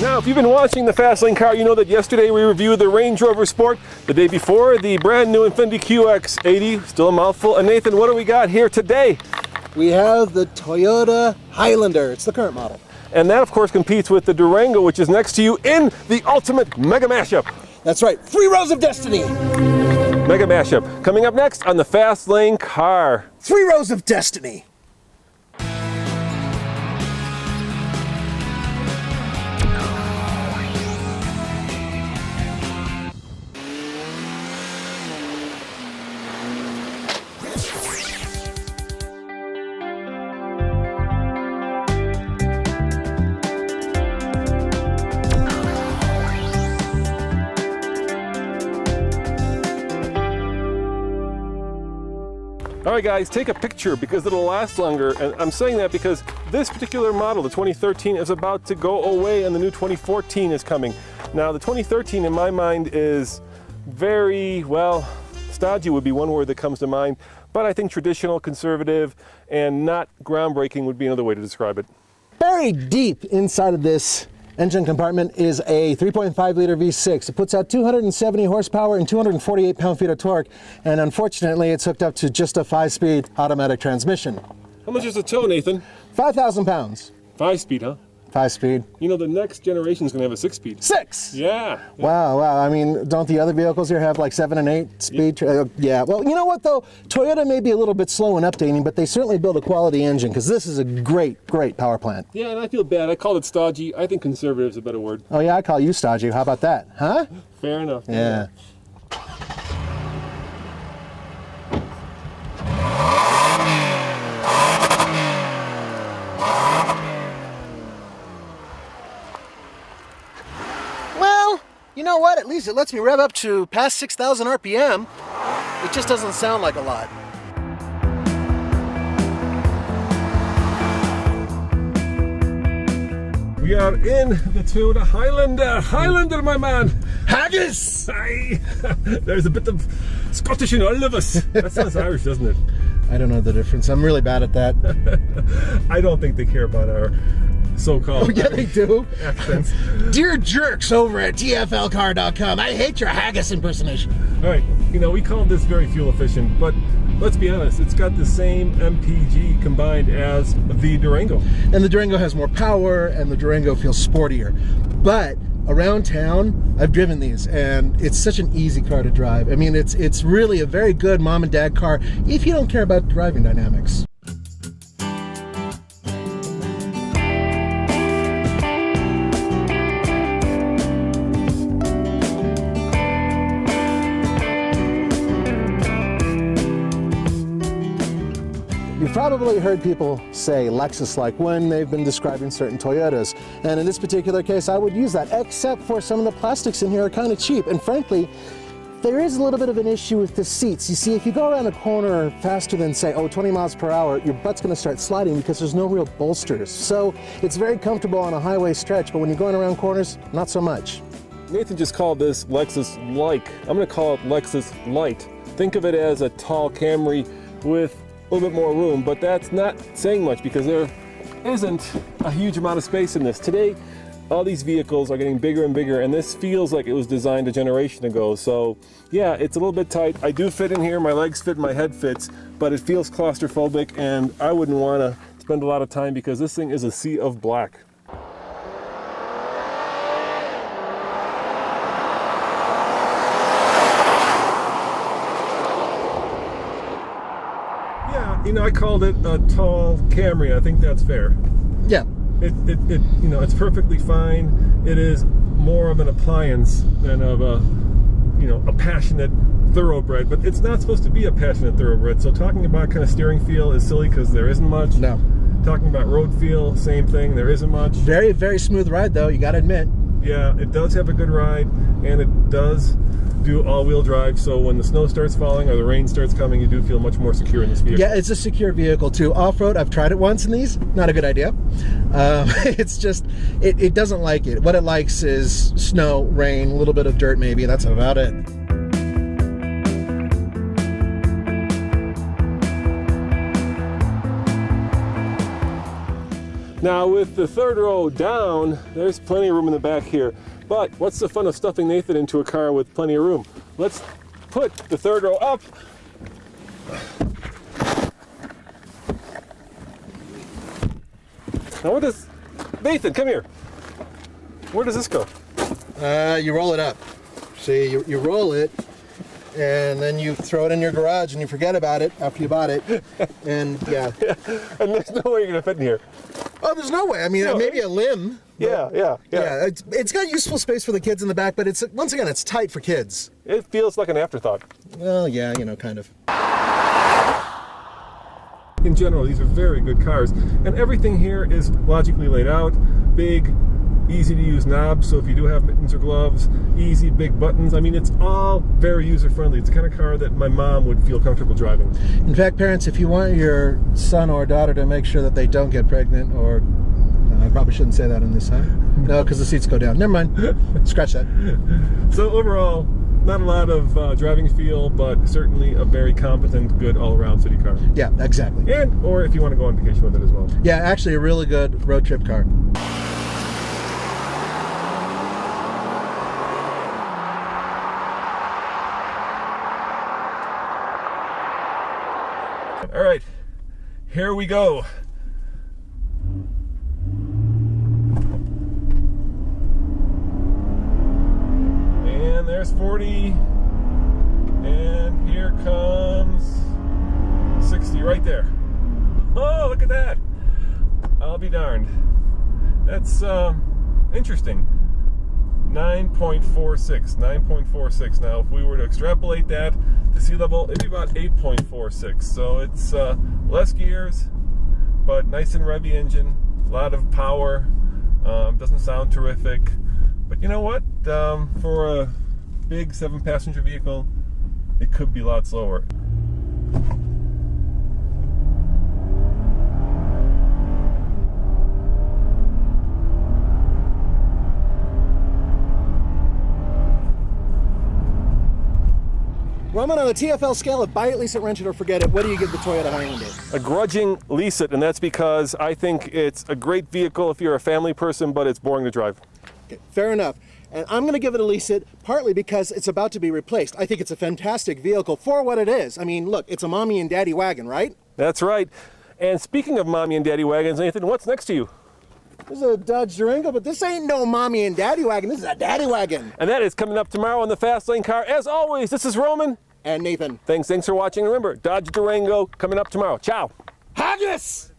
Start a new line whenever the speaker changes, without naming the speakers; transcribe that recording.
Now, if you've been watching the Fastlane car, you know that yesterday we reviewed the Range Rover Sport. The day before, the brand new Infiniti QX80. Still a mouthful. And Nathan, what do we got here today?
We have the Toyota Highlander. It's the current model.
And that, of course, competes with the Durango, which is next to you in the ultimate mega mashup.
That's right, 3 rows of destiny.
Mega mashup. Coming up next on the Fastlane car.
3 rows of destiny.
All right, guys, take a picture because it'll last longer. And I'm saying that because this particular model, the 2013, is about to go away and the new 2014 is coming. Now, the 2013 in my mind is very, well, stodgy would be one word that comes to mind, but I think traditional, conservative, and not groundbreaking would be another way to describe it.
Buried deep inside of this engine compartment is a 3.5 liter V6. It puts out 270 horsepower and 248 pound-feet of torque, and unfortunately it's hooked up to just a 5-speed automatic transmission.
How much is the tow, Nathan?
5,000 pounds.
5-speed, huh?
5-speed.
You know, the next generation is going to have a 6-speed.
6?
Yeah.
Wow, wow. I mean, don't the other vehicles here have like 7 and 8 speed? Yeah. Well, you know what though? Toyota may be a little bit slow in updating, but they certainly build a quality engine because this is a great, great power plant.
Yeah, and I feel bad. I called it stodgy. I think conservative is a better word.
Oh yeah, I call you stodgy. How about that? Huh?
Fair enough.
Yeah. You know what? At least it lets me rev up to past 6,000 RPM. It just doesn't sound like a lot.
We are in the Toyota Highlander. Highlander, my man.
Haggis!
Aye. There's a bit of Scottish in all of us. That sounds Irish, doesn't it?
I don't know the difference. I'm really bad at that.
I don't think they care about our so-called.
Oh, yeah, they do.
Accents.
Dear jerks over at tflcar.com, I hate your haggis impersonation.
All right, you know, we call this very fuel efficient, but let's be honest, it's got the same MPG combined as the Durango.
And the Durango has more power, and the Durango feels sportier. But around town, I've driven these, and it's such an easy car to drive. I mean, it's really a very good mom and dad car if you don't care about driving dynamics. You've probably heard people say Lexus-like when they've been describing certain Toyotas. And in this particular case, I would use that, except for some of the plastics in here are kind of cheap. And frankly, there is a little bit of an issue with the seats. You see, if you go around a corner faster than, say, 20 miles per hour, your butt's going to start sliding because there's no real bolsters. So it's very comfortable on a highway stretch, but when you're going around corners, not so much.
Nathan just called this Lexus-like. I'm going to call it Lexus Light. Think of it as a tall Camry with a little bit more room, but that's not saying much because there isn't a huge amount of space in this. Today, all these vehicles are getting bigger and bigger, and this feels like it was designed a generation ago. So yeah, it's a little bit tight. I do fit in here, my legs fit, my head fits, but it feels claustrophobic, and I wouldn't want to spend a lot of time because this thing is a sea of black. You know, I called it a tall Camry. I think that's fair.
Yeah.
You know, it's perfectly fine. It is more of an appliance than of a, you know, a passionate thoroughbred. But it's not supposed to be a passionate thoroughbred. So talking about kind of steering feel is silly because there isn't much.
No.
Talking about road feel, same thing. There isn't much.
Very, very smooth ride, though. You got to admit.
Yeah, it does have a good ride, and it does do all-wheel drive, so when the snow starts falling or the rain starts coming, you do feel much more secure in this vehicle.
Yeah, it's a secure vehicle too. Off-road, I've tried it once in these, not a good idea. It's just, it doesn't like it. What it likes is snow, rain, a little bit of dirt maybe, that's about it.
Now with the third row down, there's plenty of room in the back here. But what's the fun of stuffing Nathan into a car with plenty of room? Let's put the third row up. Now what does, Nathan, come here. Where does this go?
You roll it up. See, you roll it, and then you throw it in your garage and you forget about it after you bought it. And yeah.
And there's no way you're gonna fit in here.
Oh, there's no way. I mean,
No,
maybe a limb.
Yeah.
Yeah, it's got useful space for the kids in the back, but it's, once again, it's tight for kids.
It feels like an afterthought.
Well, yeah, you know, kind of.
In general, these are very good cars, and everything here is logically laid out. Big, easy to use knobs, so if you do have mittens or gloves, easy big buttons. I mean, it's all very user friendly. It's the kind of car that my mom would feel comfortable driving.
In fact, parents, if you want your son or daughter to make sure that they don't get pregnant, or I probably shouldn't say that in this, huh? No, because the seats go down. Never mind. Scratch that.
So overall, not a lot of driving feel, but certainly a very competent, good all-around city car.
Yeah, exactly.
And, or if you want to go on vacation with it as well.
Yeah, actually a really good road trip car.
All right, here we go. And there's 40, and here comes 60 right there. Oh, look at that. I'll be darned. That's interesting. 9.46, 9.46. Now, if we were to extrapolate that to sea level, it'd be about 8.46. So it's less gears, but nice and revvy engine, a lot of power. Doesn't sound terrific, but you know what? For a big 7-passenger vehicle, it could be a lot slower.
Roman, on a TFL scale of buy it, lease it, rent it, or forget it, what do you give the Toyota Highlander?
A grudging lease it, and that's because I think it's a great vehicle if you're a family person, but it's boring to drive.
Okay, fair enough. And I'm going to give it a lease it, partly because it's about to be replaced. I think it's a fantastic vehicle for what it is. I mean, look, it's a mommy and daddy wagon, right?
That's right. And speaking of mommy and daddy wagons, Nathan, what's next to you?
This is a Dodge Durango, but this ain't no mommy and daddy wagon. This is a daddy wagon.
And that is coming up tomorrow on the Fast Lane Car. As always, this is Roman.
And Nathan.
Thanks for watching. Remember, Dodge Durango coming up tomorrow. Ciao.
Haggis!